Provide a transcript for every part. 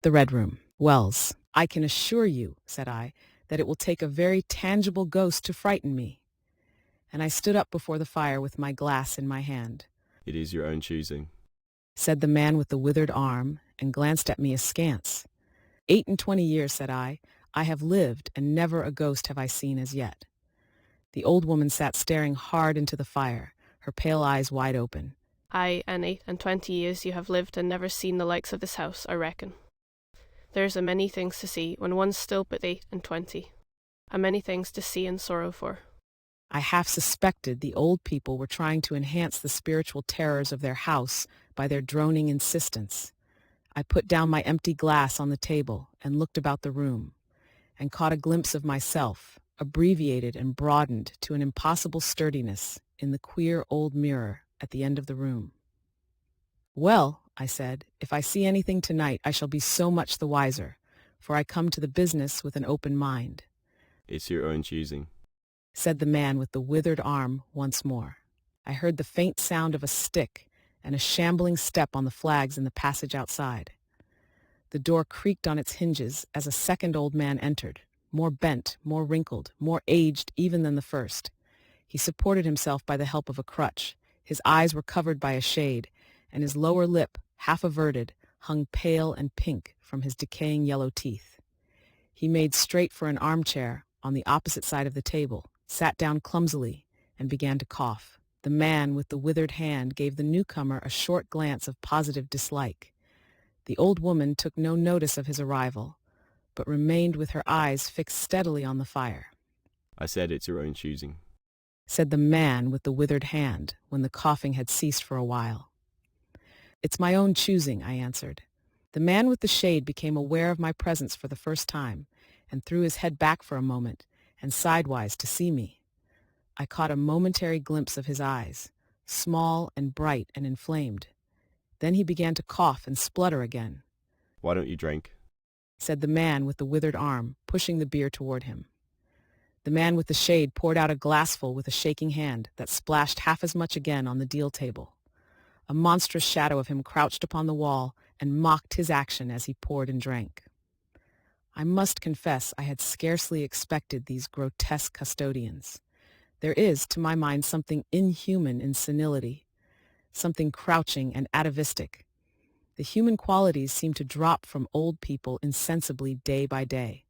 The Red Room. Wells, I can assure you, said I, that it will take a very tangible ghost to frighten me. And I stood up before the fire with my glass in my hand. It is your own choosing, Said the man with the withered arm, and glanced at me askance. 28 years, said I have lived, and never a ghost have I seen as yet. The old woman sat staring hard into the fire, her pale eyes wide open. Aye, and 28 years you have lived and never seen the likes of this house, I reckon. There's a many things to see when one's still but 28, a many things to see and sorrow for. I half suspected the old people were trying to enhance the spiritual terrors of their house by their droning insistence. I put down my empty glass on the table and looked about the room, and caught a glimpse of myself, abbreviated and broadened to an impossible sturdiness, in the queer old mirror at the end of the room. Well, I said, if I see anything tonight, I shall be so much the wiser, for I come to the business with an open mind. it's your own choosing. Said the man with the withered arm once more. I heard the faint sound of a stick and a shambling step on the flags in the passage outside. The door creaked on its hinges as a second old man entered, more bent, more wrinkled, more aged even than the first. He supported himself by the help of a crutch. His eyes were covered by a shade, and his lower lip, half averted, hung pale and pink from his decaying yellow teeth. He made straight for an armchair on the opposite side of the table, sat down clumsily, and began to cough. The man with the withered hand gave the newcomer a short glance of positive dislike. The old woman took no notice of his arrival, but remained with her eyes fixed steadily on the fire. I said it's your own choosing. Said the man with the withered hand when the coughing had ceased for a while. It's my own choosing, I answered. The man with the shade became aware of my presence for the first time, and threw his head back for a moment, and sidewise to see me. I caught a momentary glimpse of his eyes, small and bright and inflamed. Then he began to cough and splutter again. Why don't you drink? Said the man with the withered arm, pushing the beer toward him. The man with the shade poured out a glassful with a shaking hand that splashed half as much again on the deal table. A monstrous shadow of him crouched upon the wall and mocked his action as he poured and drank. I must confess I had scarcely expected these grotesque custodians. There is, to my mind, something inhuman in senility, something crouching and atavistic. The human qualities seem to drop from old people insensibly day by day.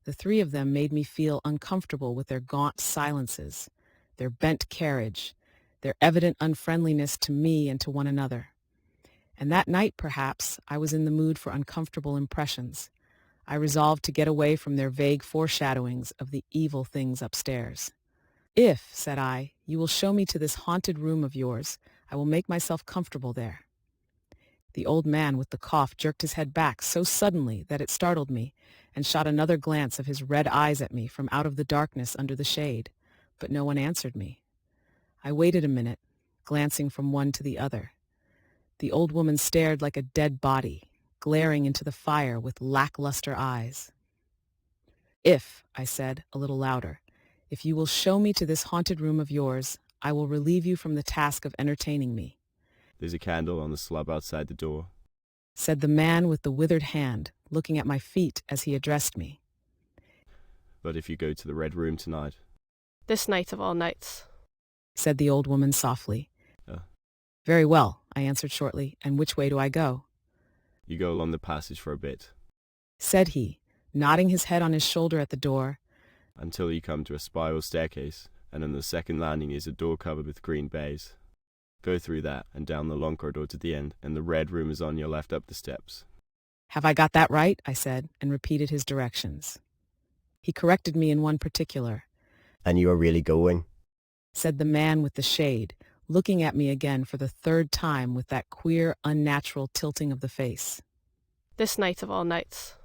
The three of them made me feel uncomfortable with their gaunt silences, their bent carriage, their evident unfriendliness to me and to one another. And that night, perhaps, I was in the mood for uncomfortable impressions. I resolved to get away from their vague foreshadowings of the evil things upstairs. If, said I, you will show me to this haunted room of yours, I will make myself comfortable there. The old man with the cough jerked his head back so suddenly that it startled me, and shot another glance of his red eyes at me from out of the darkness under the shade, but no one answered me. I waited a minute, glancing from one to the other. The old woman stared like a dead body, glaring into the fire with lackluster eyes. If, I said, a little louder, if you will show me to this haunted room of yours, I will relieve you from the task of entertaining me. There's a candle on the slab outside the door. Said the man with the withered hand, looking at my feet as he addressed me. But if you go to the Red Room tonight, This night of all nights. Said the old woman softly. uh, Very well, I answered shortly, and which way do I go? you go along the passage for a bit, Said he, nodding his head on his shoulder at the door. until you come to a spiral staircase, and on the second landing is a door covered with green baize. Go through that, and down the long corridor to the end, and the Red Room is on your left up the steps. Have I got that right? I said, and repeated his directions. He corrected me in one particular. And you are really going? Said the man with the shade, looking at me again for the third time with that queer, unnatural tilting of the face. This night of all nights.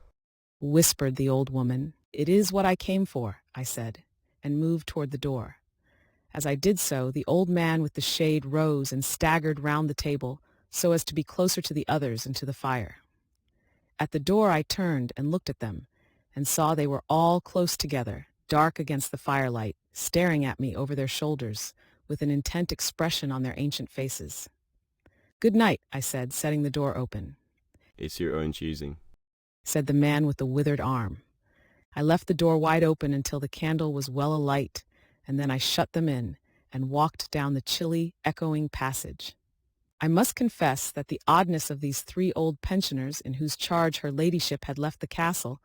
Whispered the old woman. It is what I came for, I said, and moved toward the door. As I did so, the old man with the shade rose and staggered round the table so as to be closer to the others and to the fire. At the door I turned and looked at them, and saw they were all close together, dark against the firelight, staring at me over their shoulders, with an intent expression on their ancient faces. Good night, I said, setting the door open. It's your own choosing. said the man with the withered arm. I left the door wide open until the candle was well alight, and then I shut them in and walked down the chilly, echoing passage. I must confess that the oddness of these three old pensioners in whose charge her ladyship had left the castle,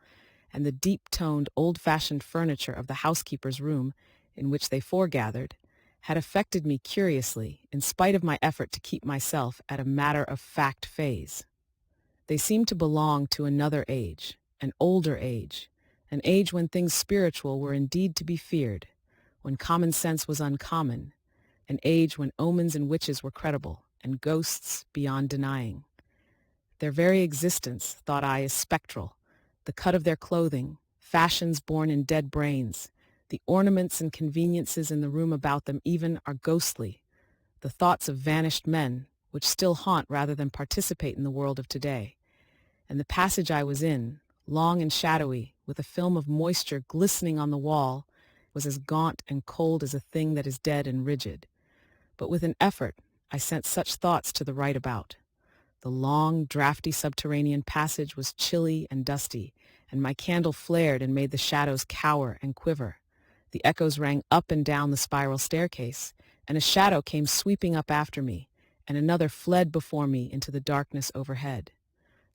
and the deep-toned, old-fashioned furniture of the housekeeper's room in which they foregathered, had affected me curiously, in spite of my effort to keep myself at a matter-of-fact phase. They seemed to belong to another age, an older age, an age when things spiritual were indeed to be feared, when common sense was uncommon, an age when omens and witches were credible, and ghosts beyond denying. Their very existence, thought I, is spectral. The cut of their clothing, fashions born in dead brains, the ornaments and conveniences in the room about them even are ghostly, the thoughts of vanished men, which still haunt rather than participate in the world of today. And the passage I was in, long and shadowy, with a film of moisture glistening on the wall, was as gaunt and cold as a thing that is dead and rigid. But with an effort, I sent such thoughts to the right about. The long, drafty subterranean passage was chilly and dusty, and my candle flared and made the shadows cower and quiver. The echoes rang up and down the spiral staircase, and a shadow came sweeping up after me, and another fled before me into the darkness overhead.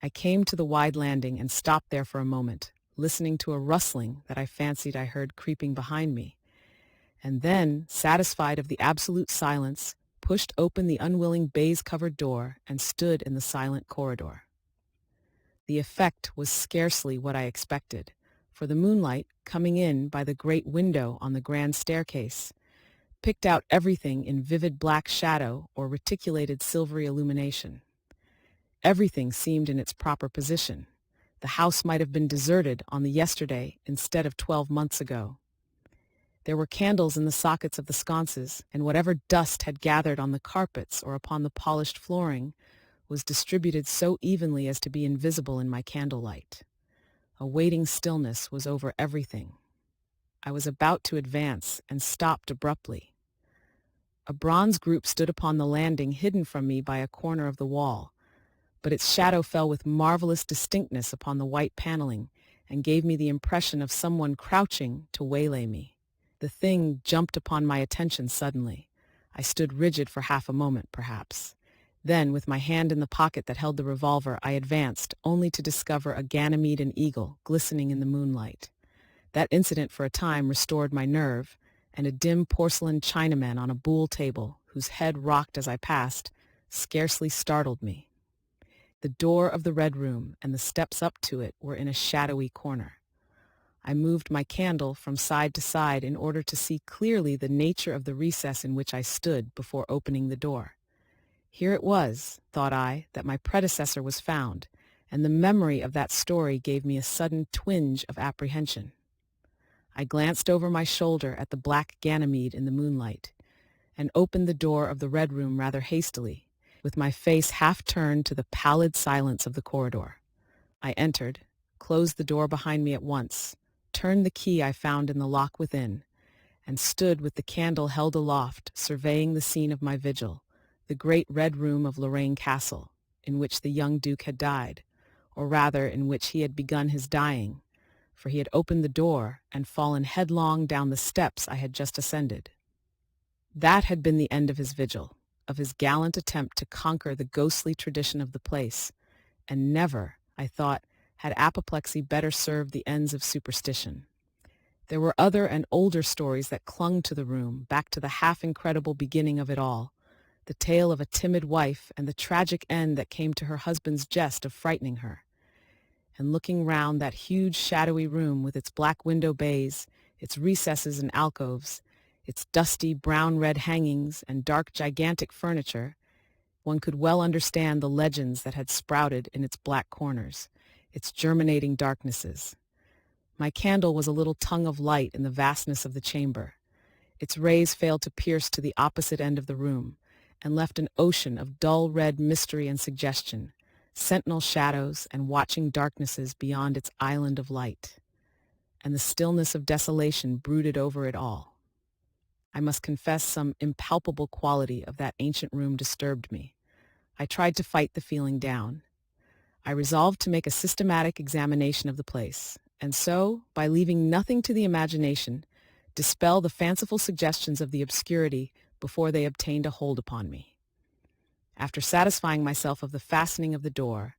I came to the wide landing and stopped there for a moment, listening to a rustling that I fancied I heard creeping behind me, and then, satisfied of the absolute silence, pushed open the unwilling baize-covered door and stood in the silent corridor. The effect was scarcely what I expected, for the moonlight, coming in by the great window on the grand staircase, picked out everything in vivid black shadow or reticulated silvery illumination. Everything seemed in its proper position. The house might have been deserted on the yesterday instead of 12 months ago. There were candles in the sockets of the sconces, and whatever dust had gathered on the carpets or upon the polished flooring was distributed so evenly as to be invisible in my candlelight. A waiting stillness was over everything. I was about to advance and stopped abruptly. A bronze group stood upon the landing, hidden from me by a corner of the wall, but its shadow fell with marvelous distinctness upon the white paneling and gave me the impression of someone crouching to waylay me. The thing jumped upon my attention suddenly. I stood rigid for half a moment, perhaps. Then, with my hand in the pocket that held the revolver, I advanced, only to discover a Ganymede and eagle glistening in the moonlight. That incident for a time restored my nerve, and a dim porcelain Chinaman on a buhl table, whose head rocked as I passed, scarcely startled me. The door of the Red Room and the steps up to it were in a shadowy corner. I moved my candle from side to side in order to see clearly the nature of the recess in which I stood before opening the door. Here it was, thought I, that my predecessor was found, and the memory of that story gave me a sudden twinge of apprehension. I glanced over my shoulder at the black Ganymede in the moonlight, and opened the door of the Red Room rather hastily, with my face half turned to the pallid silence of the corridor. I entered, closed the door behind me at once, turned the key I found in the lock within, and stood with the candle held aloft, surveying the scene of my vigil, the great Red Room of Lorraine Castle, in which the young Duke had died, or rather in which he had begun his dying, for he had opened the door and fallen headlong down the steps I had just ascended. That had been the end of his vigil, of his gallant attempt to conquer the ghostly tradition of the place, and never, I thought, had apoplexy better served the ends of superstition. There were other and older stories that clung to the room, back to the half-incredible beginning of it all, the tale of a timid wife and the tragic end that came to her husband's jest of frightening her. And looking round that huge shadowy room with its black window bays, its recesses and alcoves, its dusty brown-red hangings and dark gigantic furniture, one could well understand the legends that had sprouted in its black corners, its germinating darknesses. My candle was a little tongue of light in the vastness of the chamber. Its rays failed to pierce to the opposite end of the room, and left an ocean of dull red mystery and suggestion, sentinel shadows and watching darknesses beyond its island of light. And the stillness of desolation brooded over it all. I must confess some impalpable quality of that ancient room disturbed me. I tried to fight the feeling down. I resolved to make a systematic examination of the place, and so, by leaving nothing to the imagination, dispel the fanciful suggestions of the obscurity before they obtained a hold upon me. After satisfying myself of the fastening of the door,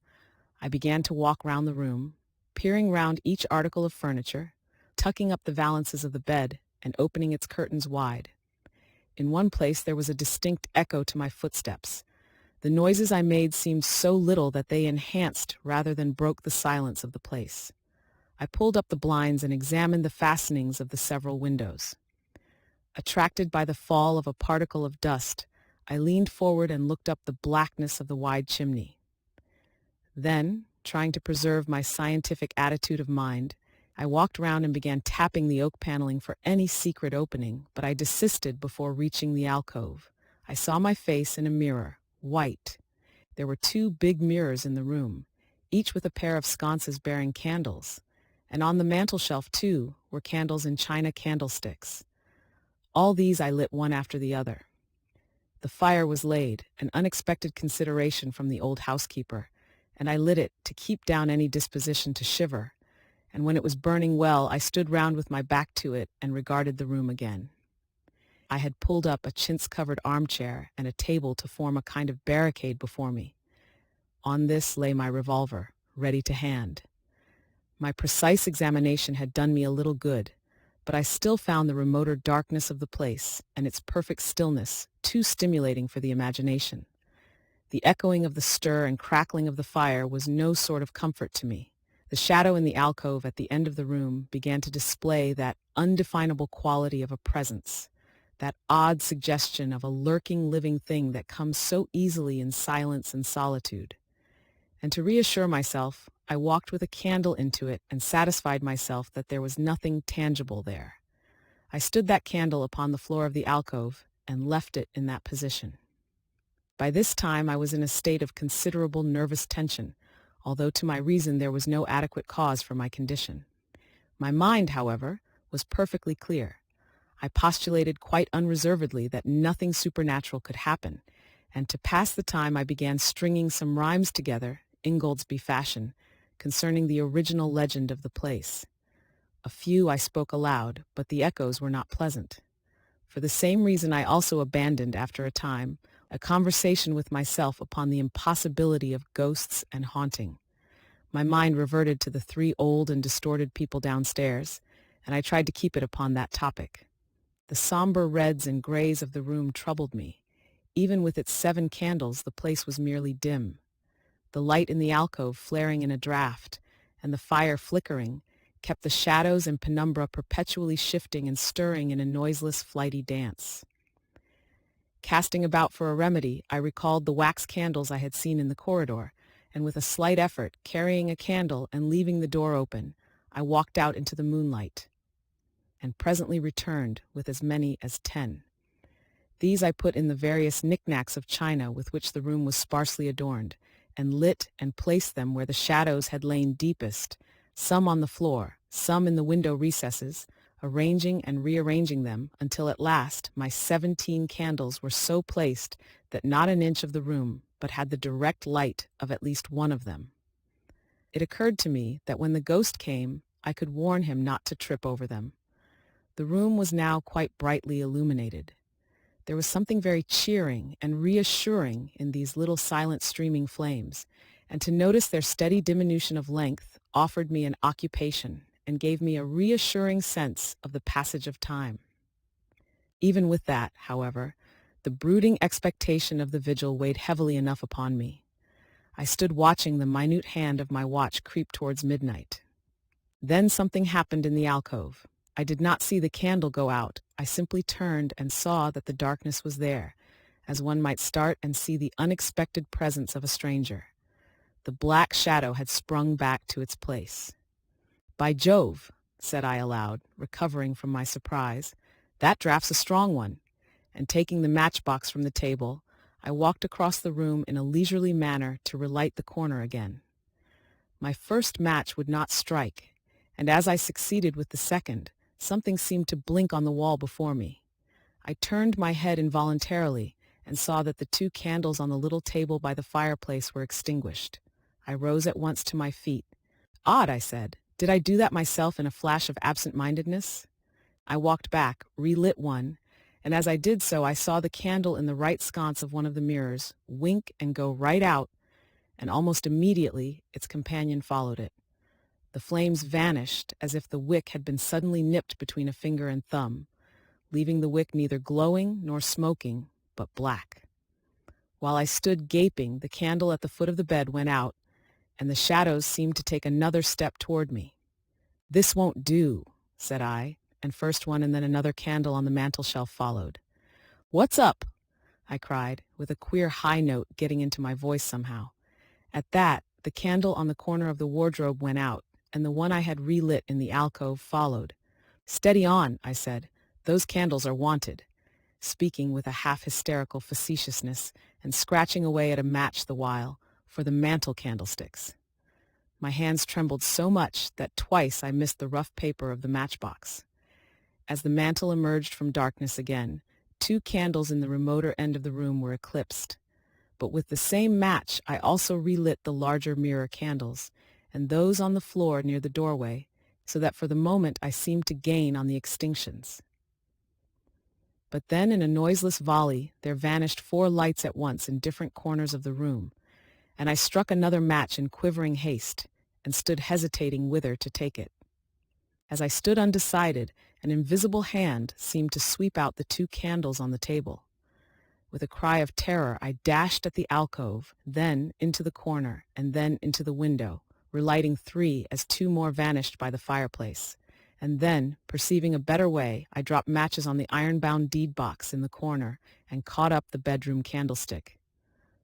I began to walk round the room, peering round each article of furniture, tucking up the valances of the bed and opening its curtains wide. In one place there was a distinct echo to my footsteps. The noises I made seemed so little that they enhanced rather than broke the silence of the place. I pulled up the blinds and examined the fastenings of the several windows. Attracted by the fall of a particle of dust, I leaned forward and looked up the blackness of the wide chimney. Then, trying to preserve my scientific attitude of mind, I walked round and began tapping the oak paneling for any secret opening, but I desisted before reaching the alcove. I saw my face in a mirror, white. There were 2 big mirrors in the room, each with a pair of sconces bearing candles, and on the mantel-shelf, too, were candles in china candlesticks. All these I lit one after the other. The fire was laid, an unexpected consideration from the old housekeeper, and I lit it to keep down any disposition to shiver, and when it was burning well, I stood round with my back to it and regarded the room again. I had pulled up a chintz-covered armchair and a table to form a kind of barricade before me. On this lay my revolver, ready to hand. My precise examination had done me a little good, but I still found the remoter darkness of the place and its perfect stillness too stimulating for the imagination. The echoing of the stir and crackling of the fire was no sort of comfort to me. The shadow in the alcove at the end of the room began to display that undefinable quality of a presence, that odd suggestion of a lurking living thing that comes so easily in silence and solitude. And to reassure myself, I walked with a candle into it and satisfied myself that there was nothing tangible there. I stood that candle upon the floor of the alcove and left it in that position. By this time I was in a state of considerable nervous tension, although to my reason there was no adequate cause for my condition. My mind, however, was perfectly clear. I postulated quite unreservedly that nothing supernatural could happen, and to pass the time I began stringing some rhymes together, Ingoldsby fashion, concerning the original legend of the place. A few I spoke aloud, but the echoes were not pleasant. For the same reason I also abandoned, after a time, a conversation with myself upon the impossibility of ghosts and haunting. My mind reverted to the 3 old and distorted people downstairs, and I tried to keep it upon that topic. The somber reds and grays of the room troubled me. Even with its 7 candles, the place was merely dim. The light in the alcove flaring in a draught, and the fire flickering, kept the shadows and penumbra perpetually shifting and stirring in a noiseless, flighty dance. Casting about for a remedy, I recalled the wax candles I had seen in the corridor, and with a slight effort, carrying a candle and leaving the door open, I walked out into the moonlight, and presently returned with as many as 10. These I put in the various knickknacks of china with which the room was sparsely adorned, and lit and placed them where the shadows had lain deepest, some on the floor, some in the window recesses, arranging and rearranging them until at last my 17 candles were so placed that not an inch of the room but had the direct light of at least one of them. It occurred to me that when the ghost came, I could warn him not to trip over them. The room was now quite brightly illuminated. There was something very cheering and reassuring in these little silent streaming flames, and to notice their steady diminution of length offered me an occupation and gave me a reassuring sense of the passage of time. Even with that, however, the brooding expectation of the vigil weighed heavily enough upon me. I stood watching the minute hand of my watch creep towards midnight. Then something happened in the alcove. I did not see the candle go out. I simply turned and saw that the darkness was there, as one might start and see the unexpected presence of a stranger. The black shadow had sprung back to its place. "By Jove," said I aloud, recovering from my surprise, "that draft's a strong one," and taking the matchbox from the table, I walked across the room in a leisurely manner to relight the corner again. My first match would not strike, and as I succeeded with the second, something seemed to blink on the wall before me. I turned my head involuntarily and saw that the 2 candles on the little table by the fireplace were extinguished. I rose at once to my feet. Odd, I said. Did I do that myself in a flash of absent-mindedness? I walked back, relit one, and as I did so I saw the candle in the right sconce of one of the mirrors wink and go right out, and almost immediately its companion followed it. The flames vanished as if the wick had been suddenly nipped between a finger and thumb, leaving the wick neither glowing nor smoking, but black. While I stood gaping, the candle at the foot of the bed went out, and the shadows seemed to take another step toward me. "This won't do," said I, and first one and then another candle on the mantel-shelf followed. "What's up?" I cried, with a queer high note getting into my voice somehow. At that, the candle on the corner of the wardrobe went out, and the one I had relit in the alcove followed. "Steady on," I said. "Those candles are wanted," speaking with a half-hysterical facetiousness and scratching away at a match the while, for the mantel candlesticks. My hands trembled so much that twice I missed the rough paper of the matchbox. As the mantel emerged from darkness again, 2 candles in the remoter end of the room were eclipsed. But with the same match, I also relit the larger mirror candles, and those on the floor near the doorway, so that for the moment I seemed to gain on the extinctions. But then in a noiseless volley, there vanished 4 lights at once in different corners of the room, and I struck another match in quivering haste, and stood hesitating whither to take it. As I stood undecided, an invisible hand seemed to sweep out the 2 candles on the table. With a cry of terror, I dashed at the alcove, then into the corner, and then into the window, relighting 3 as 2 more vanished by the fireplace. And then, perceiving a better way, I dropped matches on the iron-bound deed box in the corner and caught up the bedroom candlestick.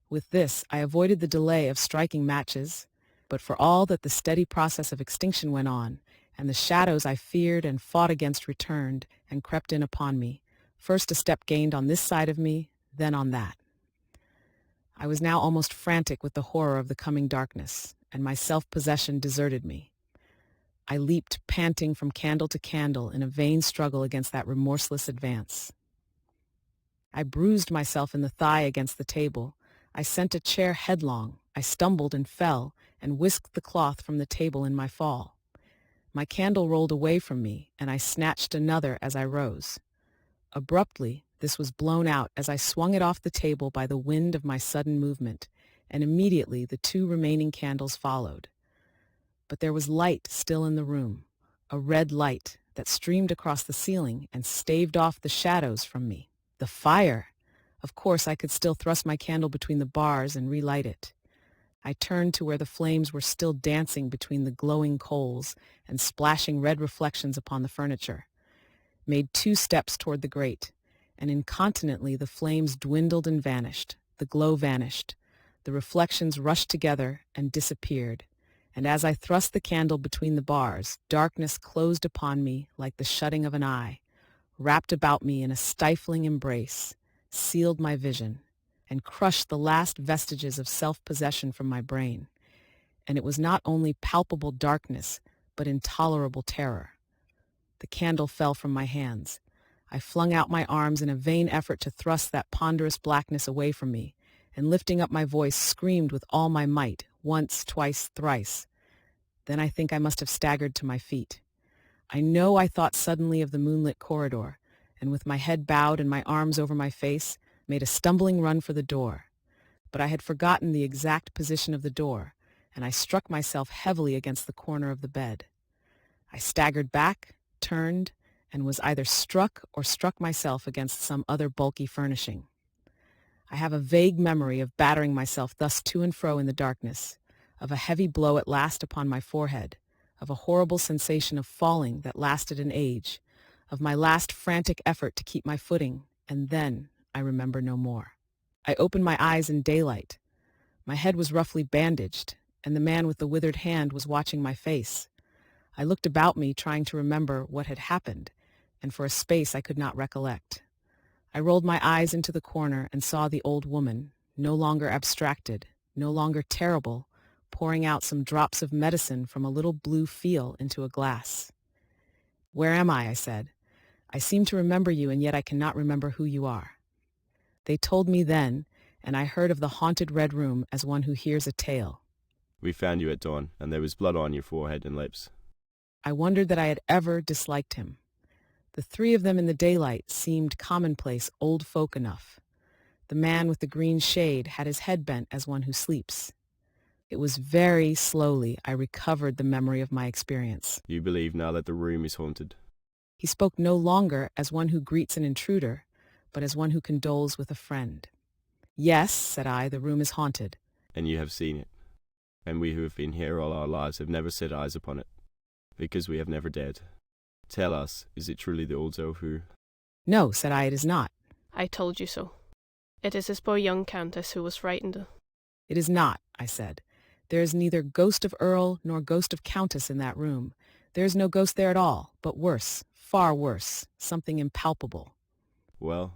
With this, I avoided the delay of striking matches, but for all that the steady process of extinction went on, and the shadows I feared and fought against returned and crept in upon me, first a step gained on this side of me, then on that. I was now almost frantic with the horror of the coming darkness, and my self-possession deserted me. I leaped, panting, from candle to candle in a vain struggle against that remorseless advance. I bruised myself in the thigh against the table. I sent a chair headlong. I stumbled and fell, and whisked the cloth from the table in my fall. My candle rolled away from me, and I snatched another as I rose. Abruptly, this was blown out as I swung it off the table by the wind of my sudden movement, and immediately the 2 remaining candles followed. But there was light still in the room, a red light that streamed across the ceiling and staved off the shadows from me. The fire! Of course, I could still thrust my candle between the bars and relight it. I turned to where the flames were still dancing between the glowing coals and splashing red reflections upon the furniture, made 2 steps toward the grate, and incontinently the flames dwindled and vanished, the glow vanished, the reflections rushed together and disappeared, and as I thrust the candle between the bars, darkness closed upon me like the shutting of an eye, wrapped about me in a stifling embrace, sealed my vision, and crushed the last vestiges of self-possession from my brain. And it was not only palpable darkness, but intolerable terror. The candle fell from my hands. I flung out my arms in a vain effort to thrust that ponderous blackness away from me, and lifting up my voice, screamed with all my might, once, twice, thrice. Then I think I must have staggered to my feet. I know I thought suddenly of the moonlit corridor, and with my head bowed and my arms over my face, made a stumbling run for the door. But I had forgotten the exact position of the door, and I struck myself heavily against the corner of the bed. I staggered back, turned, and was either struck or struck myself against some other bulky furnishing. I have a vague memory of battering myself thus to and fro in the darkness, of a heavy blow at last upon my forehead, of a horrible sensation of falling that lasted an age, of my last frantic effort to keep my footing, and then I remember no more. I opened my eyes in daylight. My head was roughly bandaged, and the man with the withered hand was watching my face. I looked about me, trying to remember what had happened, and for a space I could not recollect. I rolled my eyes into the corner and saw the old woman, no longer abstracted, no longer terrible, pouring out some drops of medicine from a little blue phial into a glass. "Where am I?" said. "I seem to remember you, and yet I cannot remember who you are." They told me then, and I heard of the haunted Red Room as one who hears a tale. We found you at dawn, and there was blood on your forehead and lips. I wondered that I had ever disliked him. The three of them in the daylight seemed commonplace old folk enough. The man with the green shade had his head bent as one who sleeps. It was very slowly I recovered the memory of my experience. You believe now that the room is haunted. He spoke no longer as one who greets an intruder, but as one who condoles with a friend. Yes, said I, the room is haunted. And you have seen it. And we who have been here all our lives have never set eyes upon it, because we have never dared. Tell us, is it truly the old Zoe who... No, said I, it is not. I told you so. It is his poor young countess who was frightened. It is not, I said. There is neither ghost of earl nor ghost of countess in that room. There is no ghost there at all, but worse, far worse, something impalpable. Well?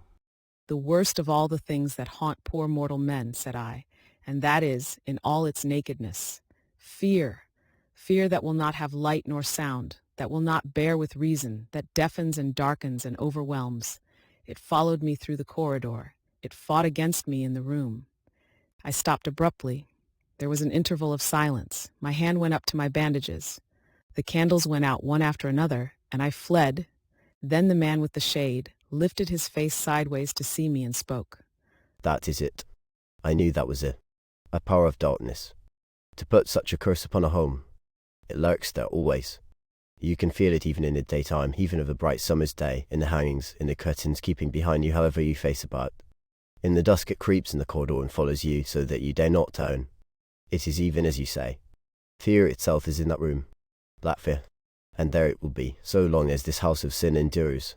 The worst of all the things that haunt poor mortal men, said I, and that is, in all its nakedness, fear. Fear that will not have light nor sound, that will not bear with reason, that deafens and darkens and overwhelms. It followed me through the corridor. It fought against me in the room. I stopped abruptly. There was an interval of silence. My hand went up to my bandages. The candles went out one after another, and I fled. Then the man with the shade lifted his face sideways to see me and spoke. That is it. I knew that was it. A power of darkness. To put such a curse upon a home. It lurks there always. You can feel it even in the daytime, even of a bright summer's day, in the hangings, in the curtains keeping behind you however you face about. In the dusk it creeps in the corridor and follows you so that you dare not turn. It is even as you say. Fear itself is in that room. Black fear. And there it will be, so long as this house of sin endures.